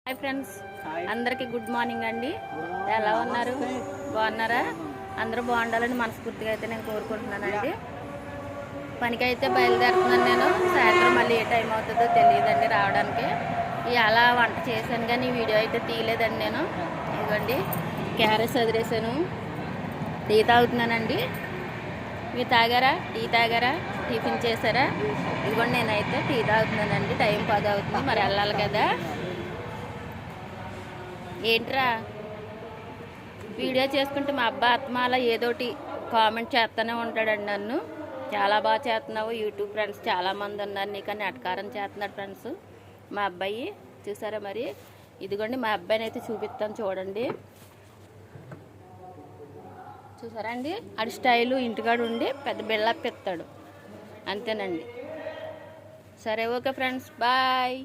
Hi friends, అందరికీ good morning అండి. ఎలా ఉన్నారు? బాగున్నారా? అందరూ బాగుండాలని మనస్ఫూర్తిగా అయితే నేను కోరుకుంటున్నానండి. పనికి అయితే బయలుదేరుతున్నాను నేను. సాయంత్రం మళ్ళీ ఏ టైం అవుతుందో తెలియదండి రావడానికి. అలా వంట చేశాను కానీ వీడియో అయితే తీయలేదండి నేను. ఇదిగోండి క్యారెట్స్ వదిలేసాను. టీ తాగుతున్నానండి. మీరు తాగారా? టీ తాగారా? టిఫిన్ చేశారా? ఇదిగోండి నేనైతే టీ తాగుతున్నానండి. టైం 10 అవుతుంది, మరి వెళ్ళాలి కదా. ఏంట్రా వీడియో చేసుకుంటే మా అబ్బా అత్తమాల ఏదోటి కామెంట్ చేస్తూనే ఉంటాడండి. నన్ను చాలా బాగా చేస్తున్నావు, యూట్యూబ్ ఫ్రెండ్స్ చాలామంది ఉన్నారు నీకని అటకారం చేస్తున్నాడు ఫ్రెండ్స్ మా అబ్బాయి. చూసారా? మరి ఇదిగోండి మా అబ్బాయిని అయితే చూపిస్తాను చూడండి. చూసారా అండి? ఆడి స్టైలు ఇంటికాడ ఉండి పెద్ద బిల్డప్ ఇస్తాడు అంతేనండి. సరే, ఓకే ఫ్రెండ్స్, బాయ్.